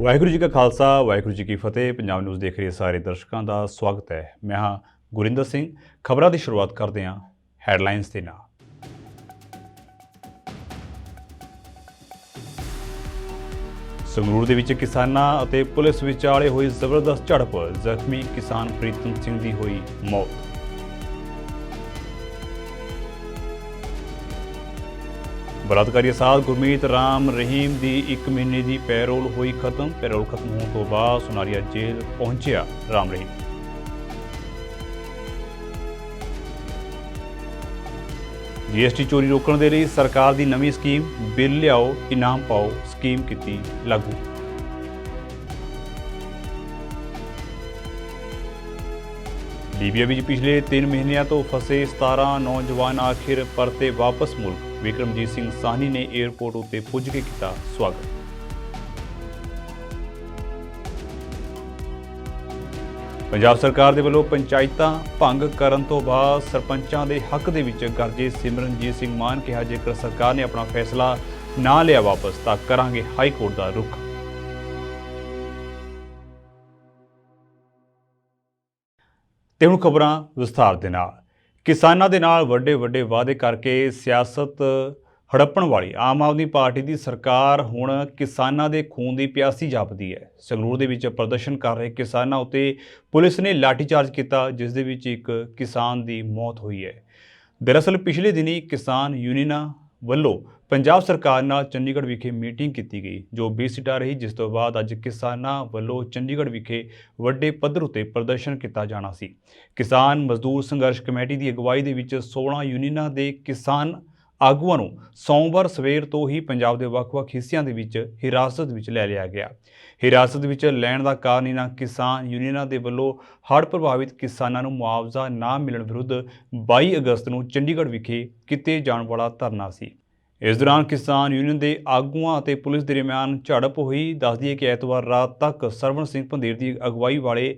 ਵਾਹਿਗੁਰੂ ਜੀ ਕਾ ਖਾਲਸਾ ਵਾਹਿਗੁਰੂ ਜੀ ਕੀ ਫਤਿਹ। ਪੰਜਾਬ ਨਿਊਜ਼ ਦੇਖ ਰਹੇ ਸਾਰੇ ਦਰਸ਼ਕਾਂ ਦਾ ਸਵਾਗਤ ਹੈ। ਮੈਂ ਹਾਂ ਗੁਰਿੰਦਰ ਸਿੰਘ। ਖਬਰਾਂ ਦੀ ਸ਼ੁਰੂਆਤ ਕਰਦੇ ਹਾਂ ਹੈਡਲਾਈਨਸ ਦੇ ਨਾਲ। ਸੰਗਰੂਰ ਦੇ ਵਿੱਚ ਕਿਸਾਨਾਂ ਅਤੇ ਪੁਲਿਸ ਵਿਚਾਲੇ ਹੋਈ ਜ਼ਬਰਦਸਤ ਝੜਪ, ਜ਼ਖਮੀ ਕਿਸਾਨ ਪ੍ਰੀਤਮ ਸਿੰਘ ਦੀ ਹੋਈ ਮੌਤ। ਬਲਾਤਕਾਰੀ ਅਸਾਦ ਗੁਰਮੀਤ ਰਾਮ ਰਹੀਮ ਦੀ 1 ਮਹੀਨੇ ਦੀ ਪੈਰੋਲ ਹੋਈ ਖਤਮ। ਪੈਰੋਲ ਖਤਮ ਹੋਣ ਤੋਂ ਬਾਅਦ ਸੁਨਾਰੀਆ ਜੇਲ੍ਹ ਪਹੁੰਚਿਆ ਰਾਮ ਰਹੀਮ। GST ਚੋਰੀ ਰੋਕਣ ਦੇ ਲਈ ਸਰਕਾਰ ਦੀ ਨਵੀਂ ਸਕੀਮ ਬਿੱਲ ਲਿਆਓ ਇਨਾਮ ਪਾਓ ਸਕੀਮ ਕੀਤੀ ਲਾਗੂ। ਲੀਬੀਆ ਵਿੱਚ ਪਿਛਲੇ 3 ਮਹੀਨਿਆਂ ਤੋਂ ਫਸੇ 17 ਨੌਜਵਾਨ ਆਖਿਰ ਪਰਤੇ ਵਾਪਸ ਮੁਲਕ। ਵਿਕਰਮਜੀਤ ਸਿੰਘ ਸਾਹਨੀ ਨੇ ਏਅਰਪੋਰਟ ਉੱਤੇ ਪੁੱਜ ਕੇ ਕੀਤਾ ਸਵਾਗਤ। ਪੰਜਾਬ ਸਰਕਾਰ ਦੇ ਵੱਲੋਂ ਪੰਚਾਇਤਾਂ ਭੰਗ ਕਰਨ ਤੋਂ ਬਾਅਦ ਸਰਪੰਚਾਂ ਦੇ ਹੱਕ ਦੇ ਵਿੱਚ ਗਰਜੇ ਸਿਮਰਨਜੀਤ ਸਿੰਘ ਮਾਨ ਕਿਹਾ, ਜੇਕਰ ਸਰਕਾਰ ਨੇ ਆਪਣਾ ਫੈਸਲਾ ਨਾ ਲਿਆ ਵਾਪਸ ਤਾਂ ਕਰਾਂਗੇ ਹਾਈ ਕੋਰਟ ਦਾ ਰੁਖ। ਤੇ ਹੁਣ ਖਬਰਾਂ ਵਿਸਥਾਰ ਦੇ ਨਾਲ। ਕਿਸਾਨਾਂ ਦੇ ਨਾਲ ਵੱਡੇ ਵਾਅਦੇ ਕਰਕੇ ਸਿਆਸਤ ਹੜੱਪਣ ਵਾਲੀ ਆਮ ਆਦਮੀ ਪਾਰਟੀ ਦੀ ਸਰਕਾਰ ਹੁਣ ਕਿਸਾਨਾਂ ਦੇ ਖੂਨ ਦੀ ਪਿਆਸੀ ਜਾਪਦੀ ਹੈ। ਸੰਗਰੂਰ ਦੇ ਵਿੱਚ ਪ੍ਰਦਰਸ਼ਨ ਕਰ ਰਹੇ ਕਿਸਾਨਾਂ ਉੱਤੇ ਪੁਲਿਸ ਨੇ ਲਾਠੀਚਾਰਜ ਕੀਤਾ, ਜਿਸ ਦੇ ਵਿੱਚ ਇੱਕ ਕਿਸਾਨ ਦੀ ਮੌਤ ਹੋਈ ਹੈ। ਦਰਅਸਲ ਪਿਛਲੇ ਦਿਨੀ ਕਿਸਾਨ ਯੂਨੀਅਨਾਂ ਵੱਲੋਂ ਪੰਜਾਬ ਸਰਕਾਰ ਨਾਲ ਚੰਡੀਗੜ੍ਹ ਵਿਖੇ ਮੀਟਿੰਗ ਕੀਤੀ ਗਈ, ਜੋ ਬੇਸਿੱਟਾ ਰਹੀ, ਜਿਸ ਤੋਂ ਬਾਅਦ ਅੱਜ ਕਿਸਾਨਾਂ ਵੱਲੋਂ ਚੰਡੀਗੜ੍ਹ ਵਿਖੇ ਵੱਡੇ ਪੱਧਰ ਉੱਤੇ ਪ੍ਰਦਰਸ਼ਨ ਕੀਤਾ ਜਾਣਾ ਸੀ। ਕਿਸਾਨ ਮਜ਼ਦੂਰ ਸੰਘਰਸ਼ ਕਮੇਟੀ ਦੀ ਅਗਵਾਈ ਦੇ ਵਿੱਚ 16 ਯੂਨੀਅਨਾਂ ਦੇ ਕਿਸਾਨ ਆਗੂਆਂ ਨੂੰ ਸੋਮਵਾਰ ਸਵੇਰ ਤੋਂ ਹੀ ਪੰਜਾਬ ਦੇ ਵੱਖ-ਵੱਖ ਹਿੱਸਿਆਂ ਦੇ ਵਿੱਚ ਹਿਰਾਸਤ ਵਿੱਚ ਲੈ ਲਿਆ ਗਿਆ। ਹਿਰਾਸਤ ਵਿੱਚ ਲੈਣ ਦਾ ਕਾਰਨ ਇਹਨਾਂ ਕਿਸਾਨ ਯੂਨੀਅਨਾਂ ਦੇ ਵੱਲੋਂ ਹੜ੍ਹ ਪ੍ਰਭਾਵਿਤ ਕਿਸਾਨਾਂ ਨੂੰ ਮੁਆਵਜ਼ਾ ਨਾ ਮਿਲਣ ਵਿਰੁੱਧ 22 ਅਗਸਤ ਨੂੰ ਚੰਡੀਗੜ੍ਹ ਵਿਖੇ ਕੀਤੇ ਜਾਣ ਵਾਲਾ ਧਰਨਾ ਸੀ। ਇਸ ਦੌਰਾਨ ਕਿਸਾਨ ਯੂਨੀਅਨ ਦੇ ਆਗੂਆਂ ਅਤੇ ਪੁਲਿਸ ਦਰਮਿਆਨ ਝੜਪ ਹੋਈ। ਦੱਸ ਦਈਏ ਕਿ ਐਤਵਾਰ ਰਾਤ ਤੱਕ ਸਰਵਣ ਸਿੰਘ ਪੰਧੇਰ ਦੀ ਅਗਵਾਈ ਵਾਲੇ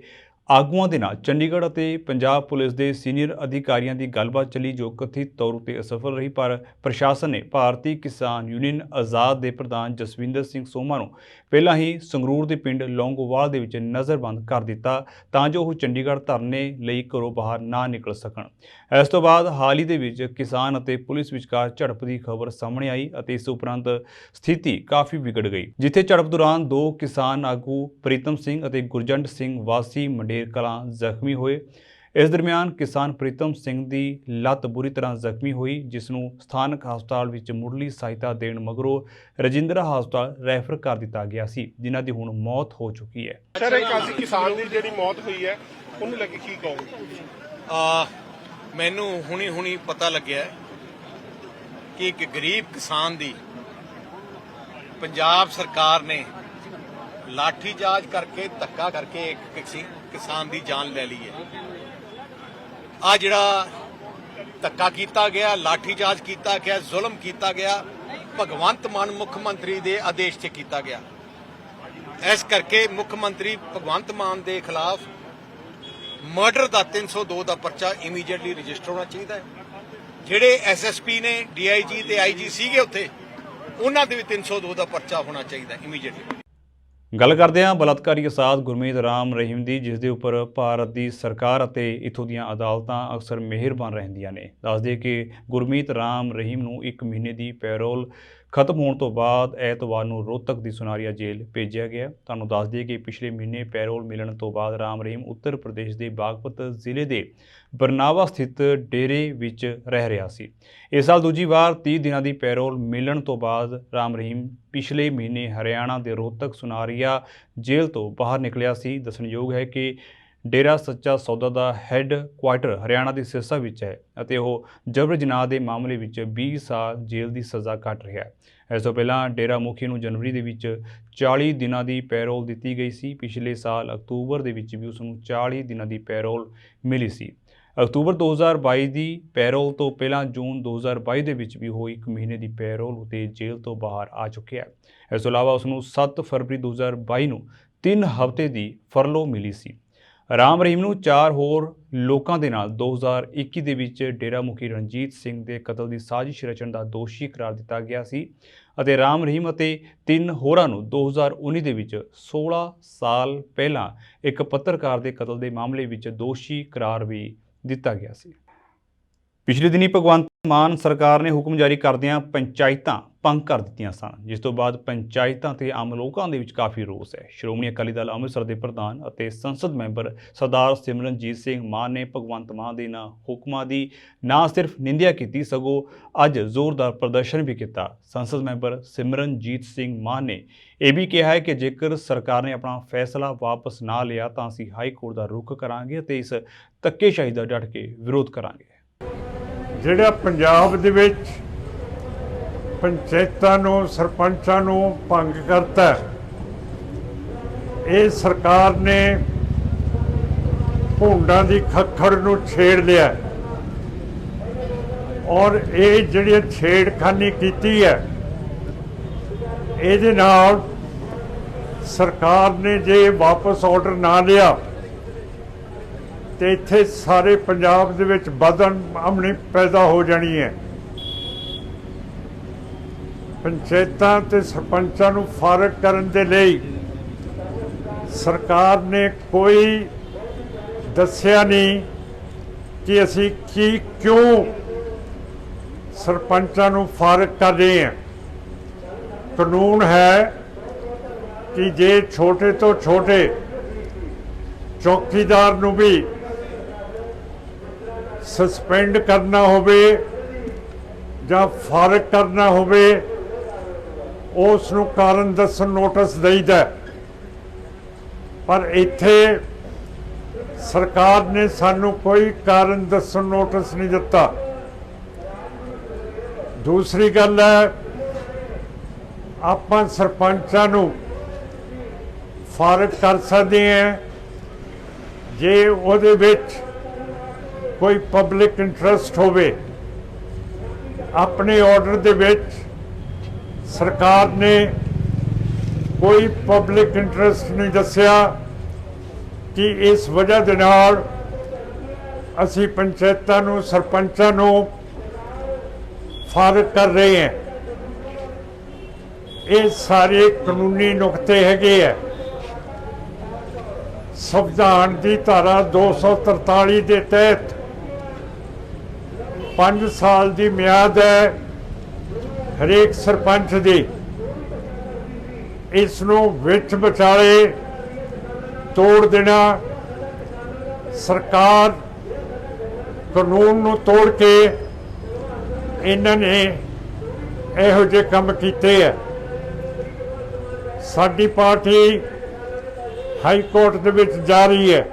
ਆਗੂਆਂ ਦੇ ਨਾਲ ਚੰਡੀਗੜ੍ਹ ਅਤੇ ਪੰਜਾਬ ਪੁਲਿਸ ਦੇ ਸੀਨੀਅਰ ਅਧਿਕਾਰੀਆਂ ਦੀ ਗੱਲਬਾਤ ਚੱਲੀ, ਜੋ ਕਥਿਤ ਤੌਰ ਉੱਤੇ ਅਸਫਲ ਰਹੀ। ਪਰ ਪ੍ਰਸ਼ਾਸਨ ਨੇ ਭਾਰਤੀ ਕਿਸਾਨ ਯੂਨੀਅਨ ਆਜ਼ਾਦ ਦੇ ਪ੍ਰਧਾਨ ਜਸਵਿੰਦਰ ਸਿੰਘ ਸੋਮਾ ਨੂੰ ਪਹਿਲਾਂ ਹੀ ਸੰਗਰੂਰ ਦੇ ਪਿੰਡ ਲੌਂਗੋਵਾਲ ਦੇ ਵਿੱਚ ਨਜ਼ਰਬੰਦ ਕਰ ਦਿੱਤਾ, ਤਾਂ ਜੋ ਉਹ ਚੰਡੀਗੜ੍ਹ ਧਰਨੇ ਲਈ ਘਰੋਂ ਬਾਹਰ ਨਾ ਨਿਕਲ ਸਕਣ। ਇਸ ਤੋਂ ਬਾਅਦ ਹਾਲ ਹੀ ਦੇ ਵਿੱਚ ਕਿਸਾਨ ਅਤੇ ਪੁਲਿਸ ਵਿਚਕਾਰ ਝੜਪ ਦੀ ਖਬਰ ਸਾਹਮਣੇ ਆਈ ਅਤੇ ਇਸ ਉਪਰੰਤ ਸਥਿਤੀ ਕਾਫੀ ਵਿਗੜ ਗਈ, ਜਿੱਥੇ ਝੜਪ ਦੌਰਾਨ 2 ਕਿਸਾਨ ਆਗੂ ਪ੍ਰੀਤਮ ਸਿੰਘ ਅਤੇ ਗੁਰਜੰਟ ਸਿੰਘ ਵਾਸੀ ਮੰਡੇਰ ਕਲਾਂ ਜ਼ਖਮੀ ਹੋਏ। ਇਸ ਦਰਮਿਆਨ ਕਿਸਾਨ ਪ੍ਰੀਤਮ ਸਿੰਘ ਦੀ ਲੱਤ ਬੁਰੀ ਤਰ੍ਹਾਂ ਜ਼ਖਮੀ ਹੋਈ, ਜਿਸ ਨੂੰ ਸਥਾਨਕ ਹਸਪਤਾਲ ਵਿੱਚ ਮੁੱਢਲੀ ਸਹਾਇਤਾ ਦੇਣ ਮਗਰੋਂ ਰਜਿੰਦਰਾ ਹਸਪਤਾਲ ਰੈਫਰ ਕਰ ਦਿੱਤਾ ਗਿਆ ਸੀ, ਜਿਨ੍ਹਾਂ ਦੀ ਹੁਣ ਮੌਤ ਹੋ ਚੁੱਕੀ ਹੈ। ਸਰ, ਇੱਕ ਅਸੀਂ ਕਿਸਾਨ ਦੀ ਜਿਹੜੀ ਮੌਤ ਹੋਈ ਹੈ ਉਹਨੂੰ ਲੱਗੇ ਕੀ ਕਹੋਗੇ? ਮੈਨੂੰ ਹੁਣੀ ਪਤਾ ਲੱਗਿਆ ਕਿ ਇੱਕ ਗਰੀਬ ਕਿਸਾਨ ਦੀ ਪੰਜਾਬ ਸਰਕਾਰ ਨੇ ਲਾਠੀਚਾਰਜ ਕਰਕੇ ਧੱਕਾ ਕਰਕੇ ਇੱਕ ਕਿਸਾਨ ਦੀ ਜਾਨ ਲੈ ਲਈ ਹੈ। ਆ ਜਿਹੜਾ ਧੱਕਾ ਕੀਤਾ ਗਿਆ, ਲਾਠੀਚਾਰਜ ਕੀਤਾ ਗਿਆ, ਜ਼ੁਲਮ ਕੀਤਾ ਗਿਆ, ਭਗਵੰਤ ਮਾਨ ਮੁੱਖ ਮੰਤਰੀ ਦੇ ਆਦੇਸ਼ 'ਤੇ ਕੀਤਾ ਗਿਆ। ਇਸ ਕਰਕੇ ਮੁੱਖ ਮੰਤਰੀ ਭਗਵੰਤ ਮਾਨ ਦੇ ਖਿਲਾਫ ਮਰਡਰ ਦਾ 302 ਦਾ ਪਰਚਾ ਇਮੀਡੀਏਟਲੀ ਰਜਿਸਟਰ ਹੋਣਾ ਚਾਹੀਦਾ ਹੈ। ਜਿਹੜੇ SSP ਨੇ, DIG ਤੇ IG ਸੀਗੇ ਉੱਥੇ, ਉਹਨਾਂ ਦੇ ਵੀ 302 ਦਾ ਪਰਚਾ ਹੋਣਾ ਚਾਹੀਦਾ ਇਮੀਡੀਏਟਲੀ। ਗੱਲ ਕਰਦੇ ਹਾਂ ਬਲਾਤਕਾਰੀ ਅਸਾਦ ਗੁਰਮੀਤ ਰਾਮ ਰਹੀਮ ਦੀ, ਜਿਸ ਦੇ ਉੱਪਰ ਭਾਰਤ ਦੀ ਸਰਕਾਰ ਅਤੇ ਇੱਥੋਂ ਦੀਆਂ ਅਦਾਲਤਾਂ ਅਕਸਰ ਮਿਹਰਬਾਨ ਰਹਿੰਦੀਆਂ ਨੇ। ਦੱਸ ਦਈਏ ਕਿ ਗੁਰਮੀਤ ਰਾਮ ਰਹੀਮ ਨੂੰ 1 ਮਹੀਨੇ ਦੀ ਪੈਰੋਲ ਖਤਮ ਹੋਣ ਤੋਂ ਬਾਅਦ ਐਤਵਾਰ ਨੂੰ ਰੋਹਤਕ ਦੀ ਸੁਨਾਰੀਆ ਜੇਲ੍ਹ ਭੇਜਿਆ ਗਿਆ। ਤੁਹਾਨੂੰ ਦੱਸ ਦਈਏ ਕਿ ਪਿਛਲੇ ਮਹੀਨੇ ਪੈਰੋਲ ਮਿਲਣ ਤੋਂ ਬਾਅਦ ਰਾਮ ਰਹੀਮ ਉੱਤਰ ਪ੍ਰਦੇਸ਼ ਦੇ ਬਾਗਪਤ ਜ਼ਿਲ੍ਹੇ ਦੇ ਬਰਨਾਵਾ ਸਥਿਤ ਡੇਰੇ ਵਿੱਚ ਰਹਿ ਰਿਹਾ ਸੀ। ਇਸ ਸਾਲ ਦੂਜੀ ਵਾਰ 30 ਦਿਨਾਂ ਦੀ ਪੈਰੋਲ ਮਿਲਣ ਤੋਂ ਬਾਅਦ ਰਾਮ ਰਹੀਮ ਪਿਛਲੇ ਮਹੀਨੇ ਹਰਿਆਣਾ ਦੇ ਰੋਹਤਕ ਸੁਨਾਰੀਆ ਜੇਲ੍ਹ ਤੋਂ ਬਾਹਰ ਨਿਕਲਿਆ ਸੀ। ਦੱਸਣਯੋਗ ਹੈ ਕਿ ਡੇਰਾ ਸੱਚਾ ਸੌਦਾ ਦਾ ਹੈੱਡ ਕੁਆਰਟਰ ਹਰਿਆਣਾ ਦੇ ਸਿਰਸਾ ਵਿੱਚ ਹੈ ਅਤੇ ਉਹ ਜਬਰ ਜਨਾਹ ਦੇ ਮਾਮਲੇ ਵਿੱਚ 20 ਸਾਲ ਜੇਲ੍ਹ ਦੀ ਸਜ਼ਾ ਕੱਟ ਰਿਹਾ ਹੈ। ਇਸ ਤੋਂ ਪਹਿਲਾਂ ਡੇਰਾ ਮੁਖੀ ਨੂੰ ਜਨਵਰੀ ਦੇ ਵਿੱਚ 40 ਦਿਨਾਂ ਦੀ ਪੈਰੋਲ ਦਿੱਤੀ ਗਈ ਸੀ। ਪਿਛਲੇ ਸਾਲ ਅਕਤੂਬਰ ਦੇ ਵਿੱਚ ਵੀ ਉਸ ਨੂੰ 40 ਦਿਨਾਂ ਦੀ ਪੈਰੋਲ ਮਿਲੀ ਸੀ। ਅਕਤੂਬਰ 2022 ਦੀ ਪੈਰੋਲ ਤੋਂ ਪਹਿਲਾਂ ਜੂਨ 2022 ਦੇ ਵਿੱਚ ਵੀ ਉਹ 1 ਮਹੀਨੇ ਦੀ ਪੈਰੋਲ ਉਤੇ ਜੇਲ੍ਹ ਤੋਂ ਬਾਹਰ ਆ ਚੁੱਕਿਆ ਹੈ। ਇਸ ਤੋਂ ਇਲਾਵਾ ਉਸ ਨੂੰ 7 ਫਰਵਰੀ 2022 ਨੂੰ 3 ਹਫ਼ਤੇ ਦੀ ਫਰਲੋ ਮਿਲੀ ਸੀ। ਰਾਮ ਰਹੀਮ ਨੂੰ 4 ਹੋਰ ਲੋਕਾਂ ਦੇ ਨਾਲ 2021 ਦੇ ਵਿੱਚ ਡੇਰਾ ਮੁਖੀ ਰਣਜੀਤ ਸਿੰਘ ਦੇ ਕਤਲ ਦੀ ਸਾਜ਼ਿਸ਼ ਰਚਣ ਦਾ ਦੋਸ਼ੀ ਕਰਾਰ ਦਿੱਤਾ ਗਿਆ ਸੀ ਅਤੇ ਰਾਮ ਰਹੀਮ ਅਤੇ 3 ਹੋਰਾਂ ਨੂੰ 2019 ਦੇ ਵਿੱਚ 16 ਸਾਲ ਪਹਿਲਾਂ ਇੱਕ ਪੱਤਰਕਾਰ ਦੇ ਕਤਲ ਦੇ ਮਾਮਲੇ ਵਿੱਚ ਦੋਸ਼ੀ ਕਰਾਰ ਵੀ ਦਿੱਤਾ ਗਿਆ ਸੀ। ਪਿਛਲੇ ਦਿਨੀ ਭਗਵੰਤ ਮਾਨ ਸਰਕਾਰ ਨੇ ਹੁਕਮ ਜਾਰੀ ਕਰਦਿਆਂ ਪੰਚਾਇਤਾਂ ਭੰਗ ਕਰ ਦਿੱਤੀਆਂ ਸਨ, ਜਿਸ ਤੋਂ ਬਾਅਦ ਪੰਚਾਇਤਾਂ ਤੇ ਆਮ ਲੋਕਾਂ ਦੇ ਵਿੱਚ ਕਾਫੀ ਰੋਸ ਹੈ। ਸ਼੍ਰੋਮਣੀ ਅਕਾਲੀ ਦਲ ਅੰਮ੍ਰਿਤਸਰ ਦੇ ਪ੍ਰਧਾਨ ਅਤੇ ਸੰਸਦ ਮੈਂਬਰ ਸਰਦਾਰ ਸਿਮਰਨਜੀਤ ਸਿੰਘ ਮਾਨ ਨੇ ਭਗਵੰਤ ਮਾਨ ਦੇ ਇਹਨਾਂ ਹੁਕਮਾਂ ਦੀ ਨਾ ਸਿਰਫ ਨਿੰਦਿਆ ਕੀਤੀ, ਸਗੋਂ ਅੱਜ ਜ਼ੋਰਦਾਰ ਪ੍ਰਦਰਸ਼ਨ ਵੀ ਕੀਤਾ। ਸੰਸਦ ਮੈਂਬਰ ਸਿਮਰਨਜੀਤ ਸਿੰਘ ਮਾਨ ਨੇ ਇਹ ਵੀ ਕਿਹਾ ਹੈ ਕਿ ਜੇਕਰ ਸਰਕਾਰ ਨੇ ਆਪਣਾ ਫੈਸਲਾ ਵਾਪਸ ਨਾ ਲਿਆ ਤਾਂ ਅਸੀਂ ਹਾਈ ਕੋਰਟ ਦਾ ਰੁਖ ਕਰਾਂਗੇ ਅਤੇ ਇਸ ਧੱਕੇਸ਼ਾਹੀ ਦਾ ਡਟ ਕੇ ਵਿਰੋਧ ਕਰਾਂਗੇ। ਜਿਹੜਾ ਪੰਜਾਬ ਦੇ ਵਿੱਚ ਪੰਚਾਇਤਾਂ ਨੂੰ ਸਰਪੰਚਾਂ ਨੂੰ ਭੰਗ ਕਰਤਾ, ਇਹ ਸਰਕਾਰ ਨੇ ਭੁੰਡਾਂ ਦੀ ਖੱਖੜ ਨੂੰ ਛੇੜ ਲਿਆ ਔਰ ਇਹ ਜਿਹੜੀ ਛੇੜਖਾਨੀ ਕੀਤੀ ਹੈ ਇਹਦੇ ਨਾਲ ਸਰਕਾਰ ਨੇ ਜੇ ਵਾਪਸ ਆਰਡਰ ਨਾ ਲਿਆ ਤੇ ਇੱਥੇ ਸਾਰੇ ਪੰਜਾਬ ਦੇ ਵਿੱਚ ਬਦਅਮਨੀ ਪੈਦਾ ਹੋ ਜਾਣੀ ਹੈ। ਪੰਚਾਇਤਾਂ ਤੇ ਸਰਪੰਚਾਂ ਨੂੰ ਫਾਰਗ ਕਰਨ ਦੇ ਲਈ ਸਰਕਾਰ ਨੇ ਕੋਈ ਦੱਸਿਆ ਨਹੀਂ ਕਿ ਅਸੀਂ ਕਿਉਂ ਸਰਪੰਚਾਂ ਨੂੰ ਫਾਰਗ ਕਰ ਰਹੇ ਹਾਂ। ਕਾਨੂੰਨ ਹੈ ਕਿ ਜੇ ਛੋਟੇ ਤੋਂ ਛੋਟੇ ਚੌਕੀਦਾਰ ਨੂੰ ਵੀ ਸਸਪੈਂਡ ਕਰਨਾ ਹੋਵੇ ਜਾਂ ਫਾਰਗ ਕਰਨਾ ਹੋਵੇ ਉਸ ਨੂੰ ਕਾਰਨ ਦੱਸਣ ਨੋਟਿਸ ਦੇਈਦਾ, ਪਰ ਇੱਥੇ ਸਰਕਾਰ ਨੇ ਸਾਨੂੰ ਕੋਈ ਕਾਰਨ ਦੱਸਣ ਨੋਟਿਸ ਨਹੀਂ ਦਿੱਤਾ। ਦੂਸਰੀ ਗੱਲ ਹੈ, ਆਪਾਂ ਸਰਪੰਚਾਂ ਨੂੰ ਫਾਰਗ ਕਰ ਸਕਦੇ ਹਾਂ ਜੇ ਉਹਦੇ ਵਿੱਚ ਕੋਈ ਪਬਲਿਕ ਇੰਟਰਸਟ ਹੋਵੇ। ਆਪਣੇ ਆਰਡਰ ਦੇ ਵਿੱਚ ਸਰਕਾਰ ਨੇ ਕੋਈ ਪਬਲਿਕ ਇੰਟਰਸਟ ਨਹੀਂ ਦੱਸਿਆ ਕਿ ਇਸ ਵਜ੍ਹਾ ਦੇ ਨਾਲ ਅਸੀਂ ਪੰਚਾਇਤਾਂ ਨੂੰ ਸਰਪੰਚਾਂ ਨੂੰ ਫਾਰਗ ਕਰ ਰਹੇ ਹਾਂ। ਇਹ ਸਾਰੇ ਕਾਨੂੰਨੀ ਨੁਕਤੇ ਹੈਗੇ ਆ। ਸੰਵਿਧਾਨ ਦੀ ਧਾਰਾ 243 ਦੇ ਤਹਿਤ 5 ਸਾਲ ਦੀ ਮਿਆਦ ਹੈ ਹਰੇਕ ਸਰਪੰਚ ਦੀ। ਇਸ ਨੂੰ ਵਿੱਚ ਵਿਚਾਲੇ ਤੋੜ ਦੇਣਾ, ਸਰਕਾਰ ਕਾਨੂੰਨ ਨੂੰ ਤੋੜ ਕੇ ਇਹਨਾਂ ਨੇ ਇਹੋ ਜਿਹੇ ਕੰਮ ਕੀਤੇ ਆ। ਸਾਡੀ ਪਾਰਟੀ ਹਾਈ ਕੋਰਟ ਦੇ ਵਿੱਚ ਜਾ ਰਹੀ ਹੈ।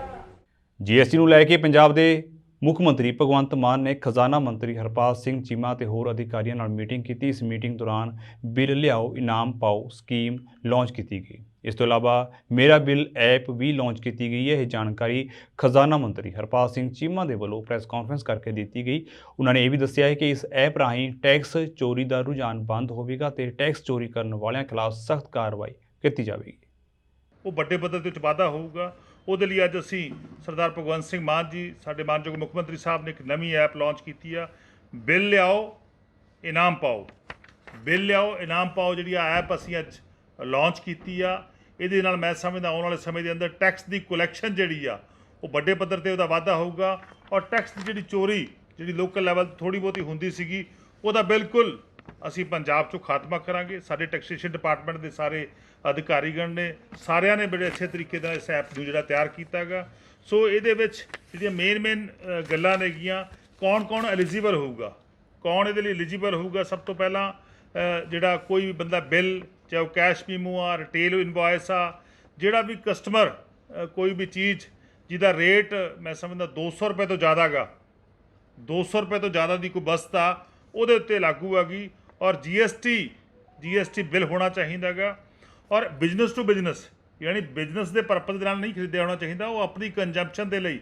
ਜੀਐਸਟੀ ਨੂੰ ਲੈ ਕੇ ਪੰਜਾਬ ਦੇ ਮੁੱਖ ਮੰਤਰੀ ਭਗਵੰਤ ਮਾਨ ਨੇ ਖਜ਼ਾਨਾ ਮੰਤਰੀ ਹਰਪਾਲ ਸਿੰਘ ਚੀਮਾ ਅਤੇ ਹੋਰ ਅਧਿਕਾਰੀਆਂ ਨਾਲ ਮੀਟਿੰਗ ਕੀਤੀ। ਇਸ ਮੀਟਿੰਗ ਦੌਰਾਨ ਬਿੱਲ ਲਿਆਓ ਇਨਾਮ ਪਾਓ ਸਕੀਮ ਲਾਂਚ ਕੀਤੀ ਗਈ। ਇਸ ਤੋਂ ਇਲਾਵਾ ਮੇਰਾ ਬਿੱਲ ਐਪ ਵੀ ਲਾਂਚ ਕੀਤੀ ਗਈ ਹੈ। ਇਹ ਜਾਣਕਾਰੀ ਖਜ਼ਾਨਾ ਮੰਤਰੀ ਹਰਪਾਲ ਸਿੰਘ ਚੀਮਾ ਦੇ ਵੱਲੋਂ ਪ੍ਰੈਸ ਕਾਨਫਰੰਸ ਕਰਕੇ ਦਿੱਤੀ ਗਈ। ਉਹਨਾਂ ਨੇ ਇਹ ਵੀ ਦੱਸਿਆ ਹੈ ਕਿ ਇਸ ਐਪ ਰਾਹੀਂ ਟੈਕਸ ਚੋਰੀ ਦਾ ਰੁਝਾਨ ਬੰਦ ਹੋਵੇਗਾ ਅਤੇ ਟੈਕਸ ਚੋਰੀ ਕਰਨ ਵਾਲਿਆਂ ਖਿਲਾਫ ਸਖਤ ਕਾਰਵਾਈ ਕੀਤੀ ਜਾਵੇਗੀ। ਉਹ ਵੱਡੇ ਪੱਧਰ ਤੇ ਵਾਧਾ ਹੋਊਗਾ। ਉਹਦੇ ਲਈ ਅੱਜ ਅਸੀਂ ਸਰਦਾਰ ਭਗਵੰਤ ਸਿੰਘ ਮਾਨ ਜੀ, ਸਾਡੇ ਮਾਨਯੋਗ ਮੁੱਖ ਮੰਤਰੀ ਸਾਹਿਬ ਨੇ ਇੱਕ ਨਵੀਂ ਐਪ ਲਾਂਚ ਕੀਤੀ ਆ, ਬਿੱਲ ਲਿਆਓ ਇਨਾਮ ਪਾਓ। ਬਿੱਲ ਲਿਆਓ ਇਨਾਮ ਪਾਓ ਜਿਹੜੀ ਆ ਐਪ ਅਸੀਂ ਅੱਜ ਲਾਂਚ ਕੀਤੀ ਆ। ਇਹਦੇ ਨਾਲ ਮੈਂ ਸਮਝਦਾ ਆਉਣ ਵਾਲੇ ਸਮੇਂ ਦੇ ਅੰਦਰ ਟੈਕਸ ਦੀ ਕਲੈਕਸ਼ਨ ਜਿਹੜੀ ਆ ਉਹ ਵੱਡੇ ਪੱਧਰ ਤੇ ਉਹਦਾ ਵਾਧਾ ਹੋਊਗਾ ਔਰ ਟੈਕਸ ਦੀ ਜਿਹੜੀ ਚੋਰੀ ਜਿਹੜੀ ਲੋਕਲ ਲੈਵਲ ਥੋੜੀ ਬਹੁਤੀ ਹੁੰਦੀ ਸੀਗੀ ਉਹਦਾ ਬਿਲਕੁਲ ਅਸੀਂ ਪੰਜਾਬ 'ਚੋਂ ਖਾਤਮਾ ਕਰਾਂਗੇ। ਸਾਡੇ ਟੈਕਸੇਸ਼ਨ ਡਿਪਾਰਟਮੈਂਟ ਦੇ ਸਾਰੇ ਅਧਿਕਾਰੀਗਣ ਨੇ, ਸਾਰਿਆਂ ਨੇ ਬੜੇ ਅੱਛੇ ਤਰੀਕੇ ਨਾਲ ਇਸ ਐਪ ਨੂੰ ਜਿਹੜਾ ਤਿਆਰ ਕੀਤਾ ਗਾ। ਸੋ ਇਹਦੇ ਵਿੱਚ ਜਿਹੜੀਆਂ ਮੇਨ ਗੱਲਾਂ ਨੇਗੀਆਂ, ਕੌਣ ਐਲੀਜੀਬਲ ਹੋਊਗਾ, ਕੌਣ ਇਹਦੇ ਲਈ ਐਲੀਜੀਬਲ ਹੋਊਗਾ। ਸਭ ਤੋਂ ਪਹਿਲਾਂ ਜਿਹੜਾ ਕੋਈ ਵੀ ਬੰਦਾ ਬਿੱਲ, ਚਾਹੇ ਉਹ ਕੈਸ਼ ਮੀਮੋ ਆ, ਰਿਟੇਲ ਇਨਵੋਇਸ ਆ, ਜਿਹੜਾ ਵੀ ਕਸਟਮਰ ਕੋਈ ਵੀ ਚੀਜ਼ ਜਿਹਦਾ ਰੇਟ ਮੈਂ ਸਮਝਦਾ 200 ਰੁਪਏ ਤੋਂ ਜ਼ਿਆਦਾ ਗਾ, 200 ਰੁਪਏ ਤੋਂ ਜ਼ਿਆਦਾ ਦੀ ਕੋਈ ਵਸਤ ਆ ਉਹਦੇ ਉੱਤੇ ਲਾਗੂ ਆਗੀ। ਔਰ ਜੀਐਸਟੀ ਬਿੱਲ ਹੋਣਾ ਚਾਹੀਦਾ ਗਾ। ਔਰ ਬਿਜ਼ਨਸ ਟੂ ਬਿਜ਼ਨਸ ਯਾਨੀ ਬਿਜ਼ਨਸ ਦੇ ਪਰਪਸ ਦੇ ਨਾਲ ਨਹੀਂ ਖਰੀਦਿਆ ਹੋਣਾ ਚਾਹੀਦਾ। ਉਹ ਆਪਣੀ ਕੰਜ਼ੰਪਸ਼ਨ ਦੇ ਲਈ,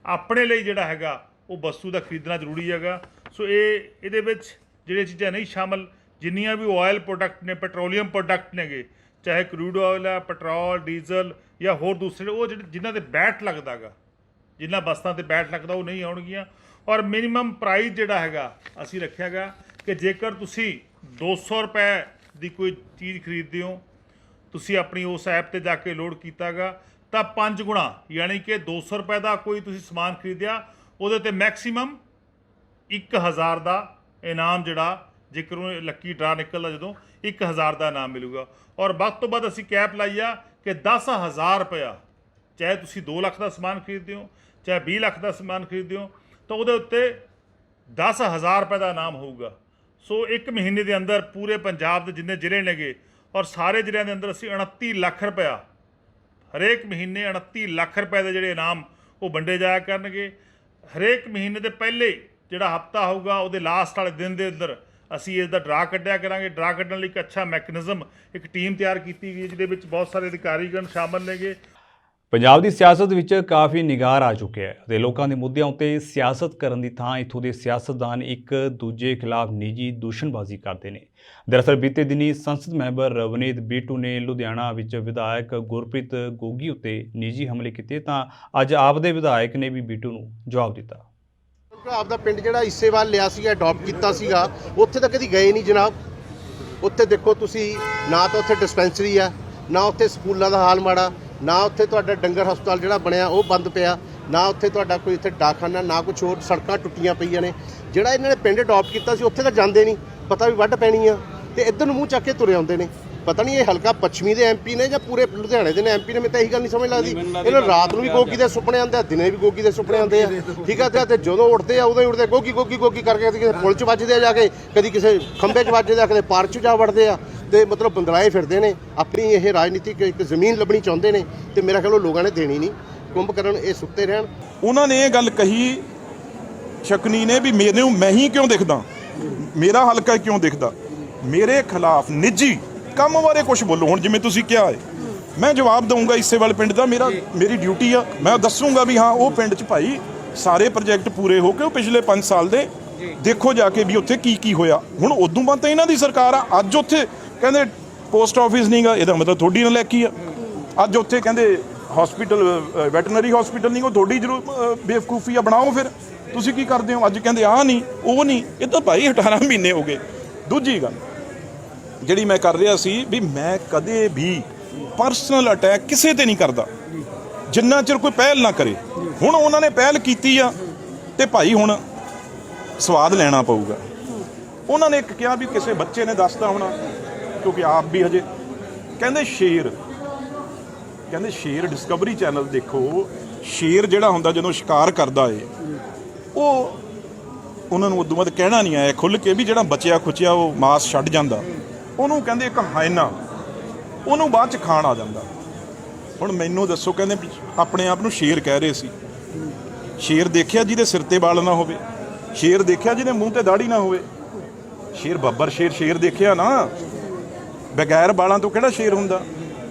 ਆਪਣੇ ਲਈ ਜਿਹੜਾ ਹੈਗਾ ਉਹ ਵਸਤੂ ਦਾ ਖਰੀਦਣਾ ਜ਼ਰੂਰੀ ਹੈਗਾ। ਸੋ ਇਹਦੇ ਵਿੱਚ ਜਿਹੜੀਆਂ ਚੀਜ਼ਾਂ ਨਹੀਂ ਸ਼ਾਮਲ, ਜਿੰਨੀਆਂ ਵੀ ਆਇਲ ਪ੍ਰੋਡਕਟ ਨੇ, ਪੈਟਰੋਲੀਅਮ ਪ੍ਰੋਡਕਟ ਨੇਗੇ, ਚਾਹੇ ਕਰੂਡ ਆਇਲ ਹੈ, ਪੈਟਰੋਲ, ਡੀਜ਼ਲ ਜਾਂ ਹੋਰ ਦੂਸਰੇ ਉਹ ਜਿਹੜੇ ਜਿਨ੍ਹਾਂ ਦੇ ਬੈਟ ਲੱਗਦਾ ਗਾ, ਜਿਨ੍ਹਾਂ ਬੱਸਾਂ ਤੇ ਬੈਟ ਲੱਗਦਾ ਉਹ ਨਹੀਂ ਆਉਣਗੀਆਂ। ਔਰ ਮਿਨੀਮਮ ਪ੍ਰਾਈਸ ਜਿਹੜਾ ਹੈਗਾ ਅਸੀਂ ਰੱਖਿਆ ਗਾ ਕਿ ਜੇਕਰ ਤੁਸੀਂ 200 ਰੁਪਏ ਦੀ ਕੋਈ ਚੀਜ਼ ਖਰੀਦਦੇ ਹੋ, ਤੁਸੀਂ ਆਪਣੀ ਉਸ ਐਪ ਤੇ ਜਾ ਕੇ ਲੋਡ ਕੀਤਾ ਗਾ ਤਾਂ 5 ਗੁਣਾ, ਯਾਨੀ ਕਿ 200 ਰੁਪਏ ਦਾ ਕੋਈ ਤੁਸੀਂ ਸਮਾਨ ਖਰੀਦਿਆ ਉਹਦੇ ਤੇ ਮੈਕਸਿਮਮ 1000 ਦਾ ਇਨਾਮ ਜਿਹੜਾ, ਜੇਕਰ ਉਹ ਲੱਕੀ ਡਰਾ ਨਿਕਲਦਾ ਜਦੋਂ 1000 ਦਾ ਇਨਾਮ ਮਿਲੂਗਾ। ਔਰ ਵੱਧ ਤੋਂ ਵੱਧ ਅਸੀਂ ਕੈਪ ਲਾਈ ਆ ਕਿ 10,000 ਰੁਪਇਆ, ਚਾਹੇ ਤੁਸੀਂ 2 ਲੱਖ ਦਾ ਸਮਾਨ ਖਰੀਦਦੇ ਹੋ, ਚਾਹੇ 20 ਲੱਖ ਦਾ ਸਮਾਨ ਖਰੀਦਦੇ ਹੋ, ਤਾਂ ਉਹਦੇ ਉੱਤੇ 10,000 ਰੁਪਏ ਦਾ ਇਨਾਮ ਹੋਊਗਾ। ਸੋ 1 ਮਹੀਨੇ ਦੇ ਅੰਦਰ ਪੂਰੇ ਪੰਜਾਬ ਦੇ ਜਿੰਨੇ ਜ਼ਿਲ੍ਹੇ ਨੇਗੇ ਔਰ ਸਾਰੇ ਜ਼ਿਲ੍ਹਿਆਂ ਦੇ ਅੰਦਰ ਅਸੀਂ 29 ਲੱਖ ਰੁਪਇਆ, ਹਰੇਕ ਮਹੀਨੇ 29 ਲੱਖ ਰੁਪਏ ਦੇ ਜਿਹੜੇ ਇਨਾਮ ਉਹ ਵੰਡੇ ਜਾਇਆ ਕਰਨਗੇ। ਹਰੇਕ ਮਹੀਨੇ ਦੇ ਪਹਿਲੇ ਜਿਹੜਾ ਹਫਤਾ ਹੋਊਗਾ ਉਹਦੇ ਲਾਸਟ ਵਾਲੇ ਦਿਨ ਦੇ ਅੰਦਰ ਅਸੀਂ ਇਸ ਦਾ ਡਰਾ ਕੱਢਿਆ ਕਰਾਂਗੇ। ਡਰਾ ਕੱਢਣ ਲਈ ਇੱਕ ਅੱਛਾ ਮੈਕੈਨਿਜ਼ਮ, ਇੱਕ ਟੀਮ ਤਿਆਰ ਕੀਤੀ ਗਈ ਹੈ ਜਿਹਦੇ ਵਿੱਚ ਬਹੁਤ ਸਾਰੇ ਅਧਿਕਾਰੀਗਣ ਸ਼ਾਮਲ ਨੇਗੇ। ਪੰਜਾਬ ਦੀ ਸਿਆਸਤ ਵਿੱਚ ਕਾਫੀ ਨਿਗਾਰ ਆ ਚੁੱਕਿਆ ਹੈ ਅਤੇ ਲੋਕਾਂ ਦੇ ਮੁੱਦਿਆਂ ਉੱਤੇ ਸਿਆਸਤ ਕਰਨ ਦੀ ਥਾਂ ਇੱਥੋਂ ਦੇ ਸਿਆਸਤਦਾਨ ਇੱਕ ਦੂਜੇ ਖਿਲਾਫ ਨਿੱਜੀ ਦੂਸ਼ਣਬਾਜ਼ੀ ਕਰਦੇ ਨੇ। ਦਰਅਸਲ ਬੀਤੇ ਦਿਨੀ ਸੰਸਦ ਮੈਂਬਰ ਰਵਨੀਤ ਬਿੱਟੂ ਨੇ ਲੁਧਿਆਣਾ ਵਿੱਚ ਵਿਧਾਇਕ ਗੁਰਪ੍ਰੀਤ ਗੋਗੀ ਉੱਤੇ ਨਿੱਜੀ ਹਮਲੇ ਕੀਤੇ ਤਾਂ ਅੱਜ ਆਪ ਦੇ ਵਿਧਾਇਕ ਨੇ ਵੀ ਬਿੱਟੂ ਨੂੰ ਜਵਾਬ ਦਿੱਤਾ। ਆਪਦਾ ਪਿੰਡ ਜਿਹੜਾ ਇਸੇਵਾਲ ਲਿਆ ਸੀਗਾ, ਅਡਾਪਟ ਕੀਤਾ ਸੀਗਾ, ਉੱਥੇ ਤਾਂ ਕਦੀ ਗਏ ਨਹੀਂ ਜਨਾਬ। ਉੱਥੇ ਦੇਖੋ ਤੁਸੀਂ, ਨਾ ਤਾਂ ਉੱਥੇ ਡਿਸਪੈਂਸਰੀ ਆ, ਨਾ ਉੱਥੇ ਸਕੂਲਾਂ ਦਾ ਹਾਲ ਮਾੜਾ, ਨਾ ਉੱਥੇ ਤੁਹਾਡਾ ਡੰਗਰ ਹਸਪਤਾਲ ਜਿਹੜਾ ਬਣਿਆ ਉਹ ਬੰਦ ਪਿਆ, ਨਾ ਉੱਥੇ ਤੁਹਾਡਾ ਕੋਈ ਇੱਥੇ ਡਾਕਖਾਨਾ, ਨਾ ਕੁਛ ਹੋਰ, ਸੜਕਾਂ ਟੁੱਟੀਆਂ ਪਈਆਂ ਨੇ। ਜਿਹੜਾ ਇਹਨਾਂ ਨੇ ਪਿੰਡ ਅਡਾਪਟ ਕੀਤਾ ਸੀ ਉੱਥੇ ਤਾਂ ਜਾਂਦੇ ਨਹੀਂ, ਪਤਾ ਵੀ ਵੱਢ ਪੈਣੀ ਆ, ਤੇ ਇੱਧਰ ਨੂੰ ਮੂੰਹ ਚੱਕ ਕੇ ਤੁਰੇ ਆਉਂਦੇ ਨੇ। ਪਤਾ ਨਹੀਂ ਇਹ ਹਲਕਾ ਪੱਛਮੀ ਦੇ ਐਮਪੀ ਨੇ ਜਾਂ ਪੂਰੇ ਲੁਧਿਆਣੇ ਦੇ ਨੇ ਐਮਪੀ ਨੇ, ਮੈਨੂੰ ਤਾਂ ਇਹੀ ਗੱਲ ਨਹੀਂ ਸਮਝ ਲੱਗਦੀ। ਇਹਨਾਂ ਰਾਤ ਨੂੰ ਵੀ ਗੋਗੀ ਦੇ ਸੁਪਨੇ ਆਉਂਦੇ ਆ, ਦਿਨੇ ਵੀ ਗੋਗੀ ਦੇ ਸੁਪਨੇ ਆਉਂਦੇ ਆ, ਠੀਕ ਆ। ਤੇ ਜਦੋਂ ਉੱਠਦੇ ਆ ਉਦੋਂ ਹੀ ਉੱਠਦੇ ਗੋਗੀ ਗੋਗੀ ਗੋਗੀ ਕਰਕੇ, ਕਦੀ ਕਿਸੇ ਪੁਲ 'ਚ ਵੱਜਦੇ ਆ ਜਾ ਕੇ, ਕਦੀ ਕਿਸੇ ਖੰਭੇ 'ਚ ਵੱਜਦੇ ਆ, ਕਦੇ ਪਾਰਕ 'ਚ ਜਾ ਵੜਦੇ ਆ, ਤੇ ਮਤਲਬ ਬੰਦਲਾਏ ਫਿਰਦੇ ਨੇ। ਆਪਣੀ ਇਹ ਰਾਜਨੀਤਿਕ ਇੱਕ ਜ਼ਮੀਨ ਲੱਭਣੀ ਚਾਹੁੰਦੇ ਨੇ, ਤੇ ਮੇਰਾ ਖਿਆਲ ਉਹ ਲੋਕਾਂ ਨੇ ਦੇਣੀ ਨਹੀਂ। ਕੁੰਭਕਰਨ ਇਹ ਸੁੱਤੇ ਰਹਿਣ। ਉਹਨਾਂ ਨੇ ਇਹ ਗੱਲ ਕਹੀ ਸ਼ਕਨੀ ਨੇ ਵੀ ਮੈਨੂੰ ਮੈਂ ਹੀ ਕਿਉਂ ਦਿਖਦਾ, ਮੇਰਾ ਹਲਕਾ ਕਿਉਂ ਦਿਖਦਾ, ਮੇਰੇ ਖਿਲਾਫ ਨਿੱਜੀ ਕੰਮ ਬਾਰੇ ਕੁਝ ਬੋਲੋ। ਹੁਣ ਜਿਵੇਂ ਤੁਸੀਂ ਕਿਹਾ ਹੈ, ਮੈਂ ਜਵਾਬ ਦਊਂਗਾ ਇਸੇਵਾਲ ਪਿੰਡ ਦਾ, ਮੇਰੀ ਡਿਊਟੀ ਆ। ਮੈਂ ਦੱਸੂਗਾ ਵੀ ਹਾਂ ਉਹ ਪਿੰਡ 'ਚ ਭਾਈ ਸਾਰੇ ਪ੍ਰੋਜੈਕਟ ਪੂਰੇ ਹੋ ਕੇ ਉਹ ਪਿਛਲੇ 5 ਸਾਲ ਦੇ ਦੇਖੋ ਜਾ ਕੇ ਵੀ ਉੱਥੇ ਕੀ ਕੀ ਹੋਇਆ। ਹੁਣ ਉਦੋਂ ਬਾਅਦ ਤਾਂ ਇਹਨਾਂ ਦੀ ਸਰਕਾਰ ਆ। ਅੱਜ ਉੱਥੇ ਕਹਿੰਦੇ ਪੋਸਟ ਆਫਿਸ ਨਹੀਂ ਗਾ, ਇਹਦਾ ਮਤਲਬ ਤੁਹਾਡੀ ਨਲਾਇਕੀ ਆ। ਅੱਜ ਉੱਥੇ ਕਹਿੰਦੇ ਹਸਪੀਟਲ, ਵੈਟਰਨਰੀ ਹਸਪੀਟਲ ਨਹੀਂ, ਉਹ ਤੁਹਾਡੀ ਜ਼ਰੂਰ ਬੇਵਕੂਫੀ ਆ। ਬਣਾਓ ਫਿਰ, ਤੁਸੀਂ ਕੀ ਕਰਦੇ ਹੋ? ਅੱਜ ਕਹਿੰਦੇ ਆਹ ਨਹੀਂ ਉਹ ਨਹੀਂ, ਇਹ ਤਾਂ ਭਾਈ 18 ਮਹੀਨੇ ਹੋ ਗਏ। ਦੂਜੀ ਗੱਲ ਜਿਹੜੀ ਮੈਂ ਕਰ ਰਿਹਾ ਸੀ ਵੀ ਮੈਂ ਕਦੇ ਵੀ ਪਰਸਨਲ ਅਟੈਕ ਕਿਸੇ ਤੇ ਨਹੀਂ ਕਰਦਾ ਜਿੰਨਾ ਚਿਰ ਕੋਈ ਪਹਿਲ ਨਾ ਕਰੇ। ਹੁਣ ਉਹਨਾਂ ਨੇ ਪਹਿਲ ਕੀਤੀ ਆ ਤੇ ਭਾਈ ਹੁਣ ਸਵਾਦ ਲੈਣਾ ਪਊਗਾ। ਉਹਨਾਂ ਨੇ ਇੱਕ ਕਿਹਾ ਵੀ ਕਿਸੇ ਬੱਚੇ ਨੇ ਦੱਸਦਾ ਹੋਣਾ, ਕਿਉਂਕਿ ਆਪ ਵੀ ਹਜੇ ਕਹਿੰਦੇ ਸ਼ੇਰ ਡਿਸਕਵਰੀ ਚੈਨਲ ਦੇਖੋ। ਸ਼ੇਰ ਜਿਹੜਾ ਹੁੰਦਾ ਜਦੋਂ ਸ਼ਿਕਾਰ ਕਰਦਾ ਏ, ਉਹ ਉਹਨਾਂ ਨੂੰ ਉਦੋਂ ਬਾਅਦ ਕਹਿਣਾ ਨਹੀਂ ਆਇਆ ਖੁੱਲ੍ਹ ਕੇ ਵੀ ਜਿਹੜਾ ਬਚਿਆ ਖੁਚਿਆ ਉਹ ਮਾਸ ਛੱਡ ਜਾਂਦਾ, ਉਹਨੂੰ ਕਹਿੰਦੇ ਇੱਕ ਹਾਇਨਾ, ਉਹਨੂੰ ਬਾਅਦ 'ਚ ਖਾਣ ਆ ਜਾਂਦਾ। ਹੁਣ ਮੈਨੂੰ ਦੱਸੋ, ਕਹਿੰਦੇ ਆਪਣੇ ਆਪ ਨੂੰ ਸ਼ੇਰ ਕਹਿ ਰਹੇ ਸੀ। ਸ਼ੇਰ ਦੇਖਿਆ ਜਿਹਦੇ ਸਿਰ ਤੇ ਵਾਲ ਨਾ ਹੋਵੇ, ਸ਼ੇਰ ਦੇਖਿਆ ਜਿਹਦੇ ਮੂੰਹ ਤੇ ਦਾੜੀ ਨਾ ਹੋਵੇ। ਸ਼ੇਰ ਬੱਬਰ ਸ਼ੇਰ ਦੇਖਿਆ ਨਾ, ਬਗੈਰ ਵਾਲਾਂ ਤੋਂ ਕਿਹੜਾ ਸ਼ੇਰ ਹੁੰਦਾ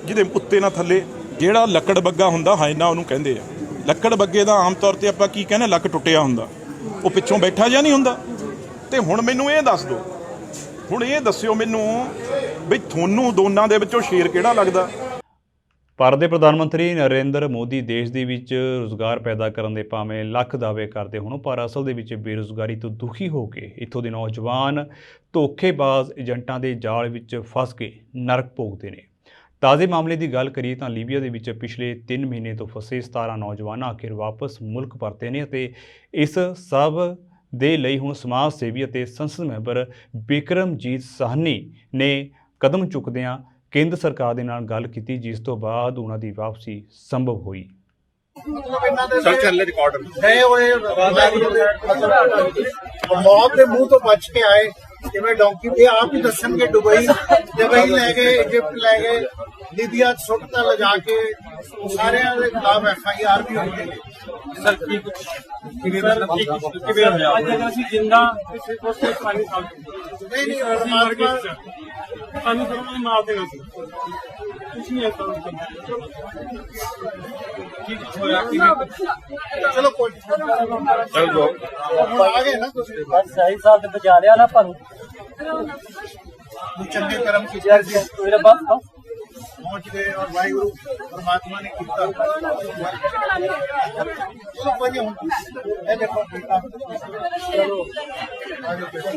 ਜਿਹਦੇ ਉੱਤੇ ਨਾ ਥੱਲੇ। ਜਿਹੜਾ ਲੱਕੜ ਬੱਗਾ ਹੁੰਦਾ ਹਾਇਨਾ ਉਹਨੂੰ ਕਹਿੰਦੇ ਆ। ਲੱਕੜ ਬੱਗੇ ਦਾ ਆਮ ਤੌਰ ਤੇ ਆਪਾਂ ਕੀ ਕਹਿੰਦੇ, ਲੱਕ ਟੁੱਟਿਆ ਹੁੰਦਾ, ਉਹ ਪਿੱਛੋਂ ਬੈਠਾ ਜਾਂ ਨਹੀਂ ਹੁੰਦਾ। ਤੇ ਹੁਣ ਮੈਨੂੰ ਇਹ ਦੱਸ ਦਿਓ, ਹੁਣ ਇਹ ਦੱਸਿਓ ਮੈਨੂੰ ਵੀ ਤੁਹਾਨੂੰ ਦੋਨਾਂ ਦੇ ਵਿੱਚੋਂ ਸ਼ੇਰ ਕਿਹੜਾ ਲੱਗਦਾ? ਭਾਰਤ ਦੇ ਪ੍ਰਧਾਨ ਮੰਤਰੀ ਨਰਿੰਦਰ ਮੋਦੀ ਦੇਸ਼ ਦੇ ਵਿੱਚ ਰੁਜ਼ਗਾਰ ਪੈਦਾ ਕਰਨ ਦੇ ਭਾਵੇਂ ਲੱਖ ਦਾਅਵੇ ਕਰਦੇ ਹੋਣ, ਪਰ ਅਸਲ ਦੇ ਵਿੱਚ ਬੇਰੁਜ਼ਗਾਰੀ ਤੋਂ ਦੁਖੀ ਹੋ ਕੇ ਇੱਥੋਂ ਦੇ ਨੌਜਵਾਨ ਧੋਖੇਬਾਜ਼ ਏਜੰਟਾਂ ਦੇ ਜਾਲ ਵਿੱਚ ਫਸ ਕੇ ਨਰਕ ਭੋਗਦੇ ਨੇ। ਤਾਜ਼ੇ ਮਾਮਲੇ ਦੀ ਗੱਲ ਕਰੀਏ ਤਾਂ ਲੀਬੀਆ ਦੇ ਵਿੱਚ ਪਿਛਲੇ 3 ਮਹੀਨੇ ਤੋਂ ਫਸੇ 17 ਨੌਜਵਾਨ ਆਖਿਰ ਵਾਪਸ ਮੁਲਕ ਪਰਤੇ ਨੇ ਅਤੇ ਇਸ ਸਭ ਦੇ ਲਈ ਹੁਣ ਸਮਾਜ ਸੇਵੀ ਅਤੇ ਸੰਸਦ ਮੈਂਬਰ ਬਿਕਰਮਜੀਤ ਸਾਹਨੀ ਨੇ ਕਦਮ ਚੁੱਕਦਿਆਂ ਕੇਂਦਰ ਸਰਕਾਰ ਦੇ ਨਾਲ ਗੱਲ ਕੀਤੀ, ਜਿਸ ਤੋਂ ਬਾਅਦ ਉਹਨਾਂ ਦੀ ਵਾਪਸੀ ਸੰਭਵ ਹੋਈ। मौत के मुंह तो बच के आए जिवें डोंकी ये आप ही दसणगे। दुबई ले गए, इजिप्ट ले गए, लीबिया सुट्टा लजा के सारे के खिलाफ FIR भी होंगे। सर चलो कोई आ गए ना सही साल ते बचा लिया ना पर चंगे कर्म की पहुंच गए और वाहिगुरु परमात्मा ने किया। चलो कोई नहीं, मैं देखो बेटा, चलो आगे बेटा।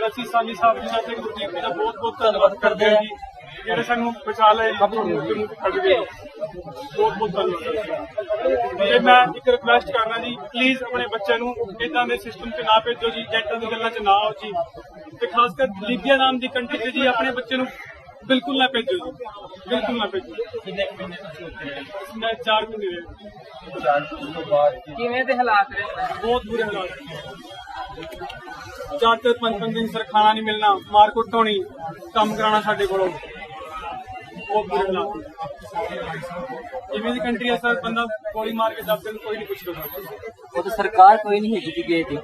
ਅਸੀਂ ਸਾਨੀ ਸਾਹਿਬ ਜੀ ਨਾਲ ਗੁਰਦੀਪ ਜੀ ਦਾ ਬਹੁਤ ਬਹੁਤ ਧੰਨਵਾਦ ਕਰਦੇ ਹਾਂ ਜੀ, ਜਿਹੜੇ ਸਾਨੂੰ ਬਚਾ ਲਏ ਜੀ, ਕੱਢ ਗਏ। ਬਹੁਤ ਬਹੁਤ ਧੰਨਵਾਦ। ਤੇ ਮੈਂ ਇੱਕ ਰਿਕੁਐਸਟ ਕਰਨਾ ਜੀ, ਪਲੀਜ਼ ਆਪਣੇ ਬੱਚਿਆਂ ਨੂੰ ਇਦਾਂ ਦੇ ਸਿਸਟਮ 'ਚ ਨਾ ਭੇਜੋ ਜੀ, ਜੈਟਾਂ ਦੀ ਗੱਲਾਂ 'ਚ ਨਾ ਆਓ ਜੀ, ਤੇ ਖਾਸ ਕਰ ਲੀਬੀਆ ਨਾਮ ਦੀ ਕੰਟਰੀ 'ਚ ਜੀ ਆਪਣੇ ਬੱਚੇ ਨੂੰ ਬਿਲਕੁਲ ਨਾ ਭੇਜੋ ਜੀ, ਬਿਲਕੁਲ ਨਾ ਭੇਜੋ। ਮੈਂ 4 ਮਹੀਨੇ ਰਹੇ। ਕਿਵੇਂ ਦੇ ਹਾਲਾਤ ਨੇ? ਬਹੁਤ ਬੁਰੇ ਹਾਲਾਤ, 4-5 ਦਿਨ ਸਰ ਖਾਣਾ ਨਹੀਂ ਮਿਲਣਾ, ਮਾਰ ਕੁੱਟ ਹੋਣੀ, ਕੰਮ ਕਰਾਉਣਾ ਸਾਡੇ ਕੋਲੋਂ, ਬਹੁਤ ਬੁਰੇ ਹਾਲਾਤ। ਜਿਵੇਂ ਦੀ ਕੰਟਰੀ ਹੈ ਸਰ, ਬੰਦਾ ਗੋਲੀ ਮਾਰ ਕੇ ਦੱਬ ਦਿਨ ਕੋਈ ਨਹੀਂ ਪੁੱਛਦਾ। ਉਹ ਤਾਂ ਸਰਕਾਰ ਕੋਈ ਨਹੀਂ ਹੈਗੀ ਗਏ थे,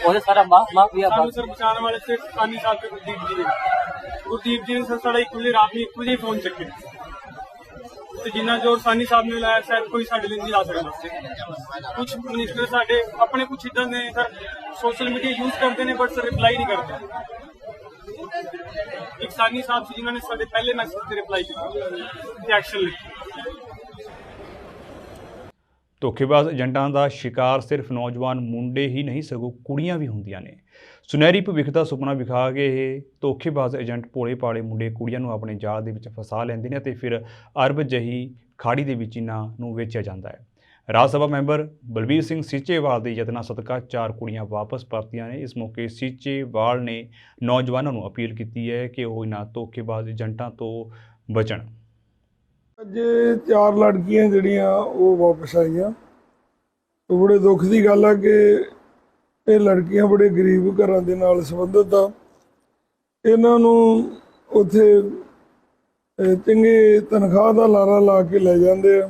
ਉਹਦੇ ਸਾਰਾ ਮਾਫੀਆ ਸਾਨੂੰ ਸਰ ਬਚਾਉਣ ਵਾਲੇ ਸਿਰਫ ਸਾਨੀ ਸਾਹਿਬ ਤੇ ਗੁਰਦੀਪ ਜੀ ਨੇ ਸਰ ਸਾਡਾ ਇੱਕ ਵਜੇ ਰਾਤ ਨੂੰ 1 ਵਜੇ ਫੋਨ ਚੱਕੇ, ਤੇ ਜਿੰਨਾ ਜ਼ੋਰ ਸਾਨੀ ਸਾਹਿਬ ਨੇ ਲਾਇਆ ਸ਼ਾਇਦ ਕੋਈ ਸਾਡੇ ਲਈ ਨਹੀਂ ਲਾ ਸਕਦਾ। ਕੁਝ ਮਿਨਿਸਟਰ ਸਾਡੇ ਆਪਣੇ ਕੁਝ ਇਦਾਂ ਨੇ ਸਰ, ਸੋਸ਼ਲ ਮੀਡੀਆ ਯੂਜ਼ ਕਰਦੇ ਨੇ ਬਟ ਸਰ ਰਿਪਲਾਈ ਨਹੀਂ ਕਰਦੇ। ਇੱਕ ਸਾਨੀ ਸਾਹਿਬ ਸੀ ਜਿਨ੍ਹਾਂ ਨੇ ਸਾਡੇ ਪਹਿਲੇ ਮੈਸੇਜ ਤੇ ਰਿਪਲਾਈ ਕੀਤਾ ਤੇ ਐਕਸ਼ਨ ਲਿਆ। ਧੋਖੇਬਾਜ਼ ਏਜੰਟਾਂ ਦਾ ਸ਼ਿਕਾਰ ਸਿਰਫ ਨੌਜਵਾਨ ਮੁੰਡੇ ਹੀ ਨਹੀਂ ਸਗੋਂ ਕੁੜੀਆਂ ਵੀ ਹੁੰਦੀਆਂ ਨੇ। ਸੁਨਹਿਰੀ ਭਵਿੱਖ ਦਾ ਸੁਪਨਾ ਵਿਖਾ ਕੇ ਇਹ ਧੋਖੇਬਾਜ਼ ਏਜੰਟ ਭੋਲੇ ਭਾਲੇ ਮੁੰਡੇ ਕੁੜੀਆਂ ਨੂੰ ਆਪਣੇ ਜਾਲ ਦੇ ਵਿੱਚ ਫਸਾ ਲੈਂਦੇ ਨੇ ਅਤੇ ਫਿਰ ਅਰਬ ਜਹੀ ਖਾੜੀ ਦੇ ਵਿੱਚ ਇਹਨਾਂ ਨੂੰ ਵੇਚਿਆ ਜਾਂਦਾ ਹੈ। ਰਾਜ ਸਭਾ ਮੈਂਬਰ ਬਲਬੀਰ ਸਿੰਘ ਸੀਚੇਵਾਲ ਦੇ ਯਤਨਾਂ ਸਦਕਾ 4 ਕੁੜੀਆਂ ਵਾਪਸ ਪਰਤੀਆਂ ਨੇ। ਇਸ ਮੌਕੇ ਸੀਚੇਵਾਲ ਨੇ ਨੌਜਵਾਨਾਂ ਨੂੰ ਅਪੀਲ ਕੀਤੀ ਹੈ ਕਿ ਉਹ ਇਹਨਾਂ ਧੋਖੇਬਾਜ਼ ਏਜੰਟਾਂ ਤੋਂ ਬਚਣ। ਅੱਜ 4 ਲੜਕੀਆਂ ਜਿਹੜੀਆਂ ਉਹ ਵਾਪਸ ਆਈਆਂ। ਬੜੇ ਦੁੱਖ ਦੀ ਗੱਲ ਆ ਕਿ ਇਹ ਲੜਕੀਆਂ ਬੜੇ ਗਰੀਬ ਘਰਾਂ ਦੇ ਨਾਲ ਸੰਬੰਧਿਤ ਆ। ਇਹਨਾਂ ਨੂੰ ਉੱਥੇ ਚੰਗੇ ਤਨਖਾਹ ਦਾ ਲਾਰਾ ਲਾ ਕੇ ਲੈ ਜਾਂਦੇ ਆ।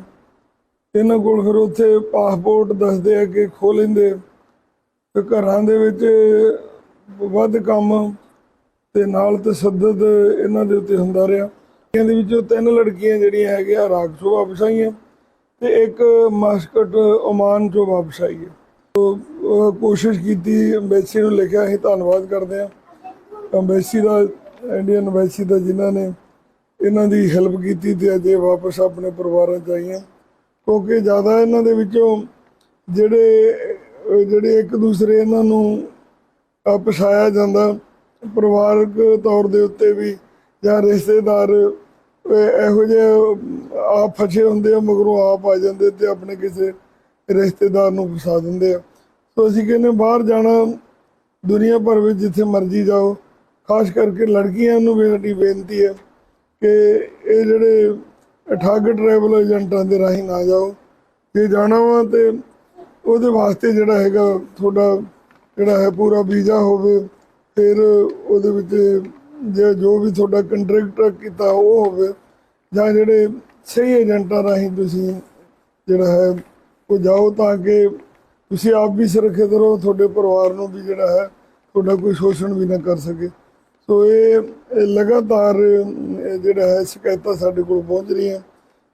ਇਹਨਾਂ ਕੋਲ ਫਿਰ ਉੱਥੇ ਪਾਸਪੋਰਟ ਦੱਸਦੇ ਆ ਕਿ ਖੋਹ ਲੈਂਦੇ, ਤੇ ਘਰਾਂ ਦੇ ਵਿੱਚ ਵੱਧ ਕੰਮ ਤੇ ਨਾਲ ਤਸ਼ੱਦਦ ਇਹਨਾਂ ਦੇ ਉੱਤੇ ਹੁੰਦਾ ਰਿਹਾ। ਦੇ ਵਿੱਚੋਂ 3 ਲੜਕੀਆਂ ਜਿਹੜੀਆਂ ਹੈਗੀਆਂ ਇਰਾਕ 'ਚੋਂ ਵਾਪਸ ਆਈਆਂ ਤੇ ਇੱਕ ਮਸਕਟ ਓਮਾਨ 'ਚੋਂ ਵਾਪਸ ਆਈ ਹੈ। ਕੋਸ਼ਿਸ਼ ਕੀਤੀ, ਅੰਬੈਸੀ ਨੂੰ ਲਿਖਿਆ, ਅਸੀਂ ਧੰਨਵਾਦ ਕਰਦੇ ਹਾਂ ਅੰਬੈਸੀ ਦਾ, ਇੰਡੀਅਨ ਅੰਬੈਸੀ ਦਾ, ਜਿਨ੍ਹਾਂ ਨੇ ਇਹਨਾਂ ਦੀ ਹੈਲਪ ਕੀਤੀ ਤੇ ਅੱਜ ਇਹ ਵਾਪਸ ਆਪਣੇ ਪਰਿਵਾਰਾਂ 'ਚ ਆਈਆਂ। ਕਿਉਂਕਿ ਜ਼ਿਆਦਾ ਇਹਨਾਂ ਦੇ ਵਿੱਚੋਂ ਜਿਹੜੇ ਇੱਕ ਦੂਸਰੇ ਇਹਨਾਂ ਨੂੰ ਫਸਾਇਆ ਜਾਂਦਾ, ਪਰਿਵਾਰਕ ਤੌਰ ਦੇ ਉੱਤੇ ਵੀ ਜਾਂ ਰਿਸ਼ਤੇਦਾਰ ਇਹੋ ਜਿਹੇ ਆਪ ਫਸੇ ਹੁੰਦੇ ਆ, ਮਗਰੋਂ ਆਪ ਆ ਜਾਂਦੇ ਤੇ ਆਪਣੇ ਕਿਸੇ ਰਿਸ਼ਤੇਦਾਰ ਨੂੰ ਫਸਾ ਦਿੰਦੇ ਆ। ਸੋ ਅਸੀਂ ਕਹਿੰਦੇ ਬਾਹਰ ਜਾਣਾ, ਦੁਨੀਆ ਭਰ ਵਿੱਚ ਜਿੱਥੇ ਮਰਜ਼ੀ ਜਾਓ, ਖਾਸ ਕਰਕੇ ਲੜਕੀਆਂ ਨੂੰ ਵੀ ਸਾਡੀ ਬੇਨਤੀ ਹੈ ਕਿ ਇਹ ਜਿਹੜੇ ਠੱਗ ਟਰੈਵਲ ਏਜੰਟਾਂ ਦੇ ਰਾਹੀਂ ਨਾ ਜਾਓ। ਜੇ ਜਾਣਾ ਵਾ ਤੇ ਉਹਦੇ ਵਾਸਤੇ ਜਿਹੜਾ ਹੈਗਾ ਤੁਹਾਡਾ ਜਿਹੜਾ ਹੈ ਪੂਰਾ ਵੀਜ਼ਾ ਹੋਵੇ, ਫਿਰ ਉਹਦੇ ਵਿੱਚ ਜੋ ਵੀ ਤੁਹਾਡਾ ਕੰਟਰੈਕਟ ਕੀਤਾ ਉਹ ਹੋਵੇ, ਜਾਂ ਜਿਹੜੇ ਸਹੀ ਏਜੰਟਾਂ ਰਾਹੀਂ ਤੁਸੀਂ ਜਿਹੜਾ ਹੈ ਉਹ ਜਾਓ, ਤਾਂ ਕਿ ਤੁਸੀਂ ਆਪ ਵੀ ਸੁਰੱਖਿਅਤ ਰਹੋ, ਤੁਹਾਡੇ ਪਰਿਵਾਰ ਨੂੰ ਵੀ ਜਿਹੜਾ ਹੈ ਤੁਹਾਡਾ ਕੋਈ ਸ਼ੋਸ਼ਣ ਵੀ ਨਾ ਕਰ ਸਕੇ। ਸੋ ਇਹ ਲਗਾਤਾਰ ਜਿਹੜਾ ਹੈ ਸ਼ਿਕਾਇਤਾਂ ਸਾਡੇ ਕੋਲ ਪਹੁੰਚ ਰਹੀਆਂ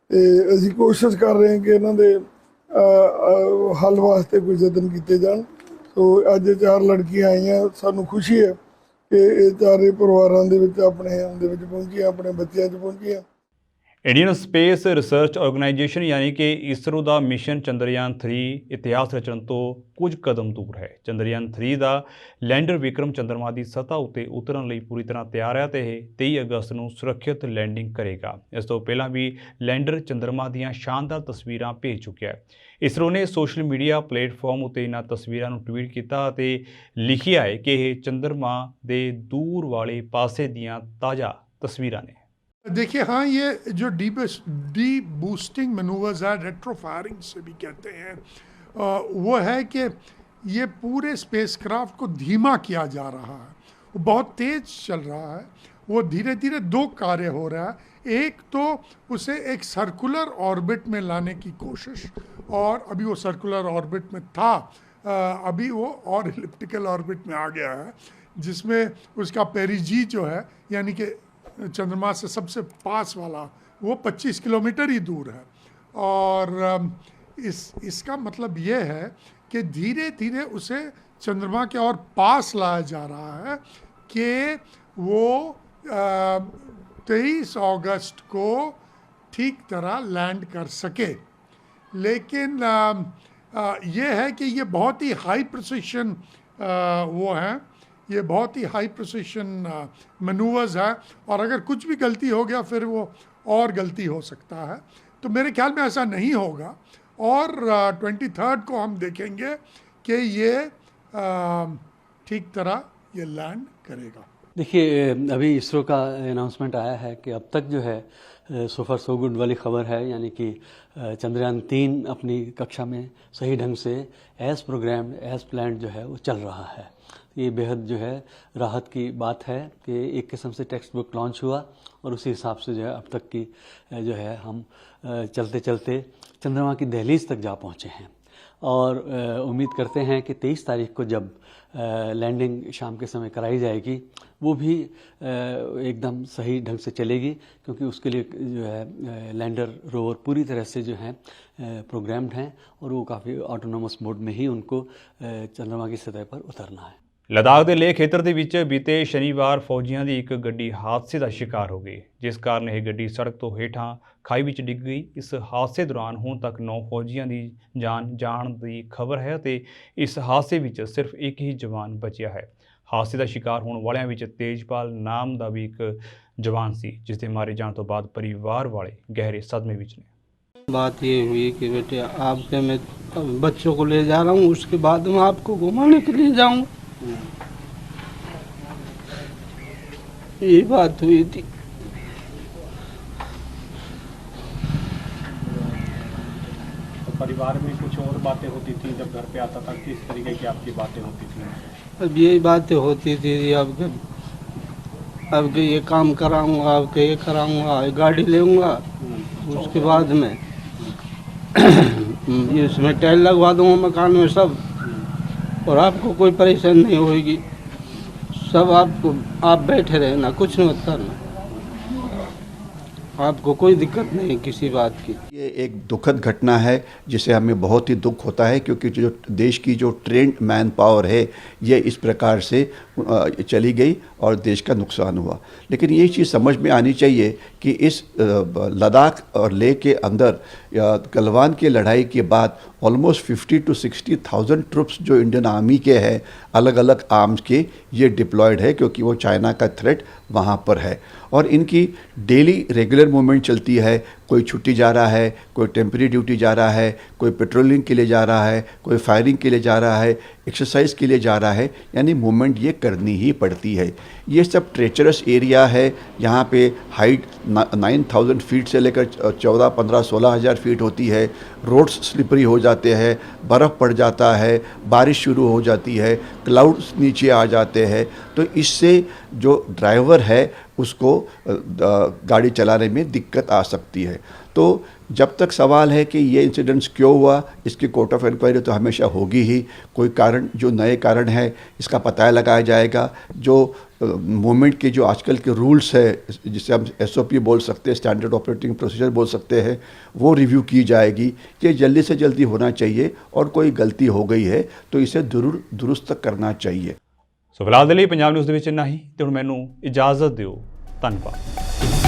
ਤੇ ਅਸੀਂ ਕੋਸ਼ਿਸ਼ ਕਰ ਰਹੇ ਹਾਂ ਕਿ ਇਹਨਾਂ ਦੇ ਹੱਲ ਵਾਸਤੇ ਕੋਈ ਯਤਨ ਕੀਤੇ ਜਾਣ। ਸੋ ਅੱਜ 4 ਲੜਕੀਆਂ ਆਈਆਂ, ਸਾਨੂੰ ਖੁਸ਼ੀ ਹੈ ਕਿ ਇਹ 4 ਪਰਿਵਾਰਾਂ ਦੇ ਵਿੱਚ ਆਪਣੇ ਦੇ ਵਿੱਚ ਪਹੁੰਚੀਆਂ, ਆਪਣੇ ਬੱਚਿਆਂ 'ਚ ਪਹੁੰਚੀਆਂ। ਇੰਡੀਅਨ ਸਪੇਸ ਰਿਸਰਚ ਆਰਗੇਨਾਈਜੇਸ਼ਨ ਯਾਨੀ ਕਿ ਇਸਰੋ ਦਾ ਮਿਸ਼ਨ ਚੰਦਰਯਾਨ 3 ਇਤਿਹਾਸ ਰਚਣ ਤੋਂ ਕੁਝ ਕਦਮ ਦੂਰ ਹੈ। ਚੰਦਰਯਾਨ 3 ਦਾ ਲੈਂਡਰ ਵਿਕਰਮ ਚੰਦਰਮਾ ਦੀ ਸਤ੍ਹਾ ਉੱਤੇ ਉਤਰਨ ਲਈ ਪੂਰੀ ਤਰ੍ਹਾਂ ਤਿਆਰ ਹੈ ਤੇ ਇਹ 23 ਅਗਸਤ ਨੂੰ ਸੁਰੱਖਿਅਤ ਲੈਂਡਿੰਗ ਕਰੇਗਾ। ਇਸ ਤੋਂ ਪਹਿਲਾਂ ਵੀ ਲੈਂਡਰ ਚੰਦਰਮਾ ਦੀਆਂ ਸ਼ਾਨਦਾਰ ਤਸਵੀਰਾਂ ਭੇਜ ਚੁੱਕਿਆ ਹੈ। ਇਸਰੋ ਨੇ ਸੋਸ਼ਲ ਮੀਡੀਆ ਪਲੇਟਫਾਰਮ ਉੱਤੇ ਇਹਨਾਂ ਤਸਵੀਰਾਂ ਨੂੰ ਟਵੀਟ ਕੀਤਾ ਅਤੇ ਲਿਖਿਆ ਹੈ ਕਿ ਇਹ ਚੰਦਰਮਾ ਦੇ ਦੂਰ ਵਾਲੇ ਪਾਸੇ ਦੀਆਂ ਤਾਜ਼ਾ ਤਸਵੀਰਾਂ ਨੇ। देखिए हाँ, ये जो डी बूस्टिंग मैनूवर्स है, रेट्रो फायरिंग से भी कहते हैं, वो है कि ये पूरे स्पेसक्राफ्ट को धीमा किया जा रहा है। वो बहुत तेज़ चल रहा है, वो धीरे धीरे 2 कार्य हो रहा है। एक तो उसे एक सर्कुलर ऑर्बिट में लाने की कोशिश, और अभी वो सर्कुलर ऑर्बिट में था, अभी वो और इलिप्टिकल ऑर्बिट में आ गया है, जिसमें उसका पेरिजी जो है यानी कि चंद्रमा से सबसे पास वाला वो 25 किलोमीटर ही दूर है। और इसका मतलब ये है कि धीरे धीरे उसे चंद्रमा के और पास लाया जा रहा है कि वो 23 अगस्त को ठीक तरह लैंड कर सके। लेकिन ये है कि ये बहुत ही हाई प्रिसिशन वो हैं, ये बहुत ही हाई प्रिसिशन मैनूवर्स है, और अगर कुछ भी गलती हो गया फिर वो और गलती हो सकता है। तो मेरे ख्याल में ऐसा नहीं होगा, और 23 को हम देखेंगे कि ये ठीक तरह ये लैंड करेगा। देखिए, अभी इसरो का अनाउंसमेंट आया है कि अब तक जो है सो फार सो गुड वाली खबर है, यानी कि चंद्रयान 3 अपनी कक्षा में सही ढंग से एज प्रोग्राम्ड एज प्लान्ड जो है वो चल रहा है। ये बेहद जो है राहत की बात है कि एक किस्म से टेक्स्ट बुक लॉन्च हुआ और उसी हिसाब से जो है अब तक की जो है हम चलते चलते चंद्रमा की दहलीज तक जा पहुँचे हैं, और उम्मीद करते हैं कि 23 तारीख को जब लैंडिंग शाम के समय कराई जाएगी वो भी एकदम सही ढंग से चलेगी, क्योंकि उसके लिए जो है लैंडर रोवर पूरी तरह से जो है प्रोग्राम्ड हैं और वो काफ़ी ऑटोनोमस मोड में ही उनको चंद्रमा की सतह पर उतरना है। लद्दाख ਦੇ ਲੇਹ ਖੇਤਰ ਦੇ ਵਿੱਚ ਬੀਤੇ ਸ਼ਨੀਵਾਰ ਫੌਜੀਆਂ ਦੀ ਇੱਕ ਗੱਡੀ ਹਾਦਸੇ ਦਾ ਸ਼ਿਕਾਰ ਹੋ ਗਈ, ਜਿਸ ਕਾਰਨ ਇਹ ਗੱਡੀ ਸੜਕ ਤੋਂ ਹੇਠਾਂ ਖਾਈ ਵਿੱਚ ਡਿੱਗ ਗਈ। ਇਸ ਹਾਦਸੇ ਦੌਰਾਨ ਹੁਣ ਤੱਕ 9 ਫੌਜੀਆਂ ਦੀ ਜਾਨ ਜਾਣ ਦੀ ਖਬਰ ਹੈ ਅਤੇ ਇਸ ਹਾਦਸੇ ਵਿੱਚ ਸਿਰਫ ਇੱਕ ਹੀ ਜਵਾਨ ਬਚਿਆ ਹੈ। ਹਾਦਸੇ ਦਾ ਸ਼ਿਕਾਰ ਹੋਣ ਵਾਲਿਆਂ ਵਿੱਚ ਤੇਜਪਾਲ ਨਾਮ ਦਾ ਵੀ ਇੱਕ ਜਵਾਨ ਸੀ, जिस ਦੇ मारे जाने तो बाद परिवार वाले गहरे सदमे ਵਿੱਚ ਨੇ। बात ये हुई कि बेटे आपके मैं बच्चों को ले जा रहा हूँ, उसके बाद मैं आपको घुमाने के लिए जाऊँ, ये बात हुई थी। तो परिवार में कुछ और बातें होती थी जब घर पे आता था, किस तरीके की आपकी बातें होती थी? अब यही बातें होती थी, अब के ये काम कराऊंगा, अब के ये कराऊंगा, गाड़ी लेऊंगा, उसके बाद में इसमें टाइल लगवा दूंगा मकान में सब, और आपको कोई परेशानी नहीं होगी, सब आपको आप बैठे रहना, कुछ नहीं करना, आपको कोई दिक्कत नहीं किसी बात की। ये एक दुखद घटना है जिसे हमें बहुत ही दुख होता है, क्योंकि जो देश की जो ट्रेंड मैन पावर है ये इस प्रकार से चली गई और देश का नुकसान हुआ। लेकिन ये चीज़ समझ में आनी चाहिए कि इस लद्दाख और लेह के अंदर गलवान की लड़ाई के बाद ऑलमोस्ट 50 to 60,000 ट्रुप्स जो इंडियन आर्मी के हैं, अलग अलग आर्म्स के, ये डिप्लॉयड है, क्योंकि वो चाइना का थ्रेट वहाँ पर है और इनकी डेली रेगुलर मूवमेंट चलती है। कोई छुट्टी जा रहा है, कोई टेम्परेरी ड्यूटी जा रहा है, कोई पेट्रोलिंग के लिए जा रहा है, कोई फायरिंग के लिए जा रहा है, एक्सरसाइज के लिए जा रहा है, यानी मूवमेंट ये करनी ही पड़ती है। ये सब ट्रेचरस एरिया है, यहाँ पे हाइट 9,000 फीट से लेकर 14, 15, 16,000 फीट होती है। रोड्स स्लिपरी हो जाते हैं, बर्फ़ पड़ जाता है, बारिश शुरू हो जाती है, क्लाउड्स नीचे आ जाते हैं, तो इससे जो ड्राइवर है उसको गाड़ी चलाने में दिक्कत आ सकती है। तो जब तक सवाल है कि ये इंसिडेंट्स क्यों हुआ, इसकी कोर्ट ऑफ इंक्वायरी तो हमेशा होगी ही। कोई कारण, जो नए कारण है, इसका पता लगाया जाएगा। जो मूवमेंट के जो आजकल के रूल्स है, जिसे हम SOP बोल सकते हैं, स्टैंडर्ड ऑपरेटिंग प्रोसीजर बोल सकते हैं, वो रिव्यू की जाएगी। ये जल्दी से जल्दी होना चाहिए और कोई गलती हो गई है तो इसे जरूर दुरुस्त करना चाहिए। ਸੋ ਫਿਲਹਾਲ ਦੇ ਲਈ ਪੰਜਾਬ ਨਿਊਜ਼ ਦੇ ਵਿੱਚ ਇੰਨਾ ਹੀ, ਤੇ ਹੁਣ ਮੈਨੂੰ ਇਜਾਜ਼ਤ ਦਿਓ। ਧੰਨਵਾਦ।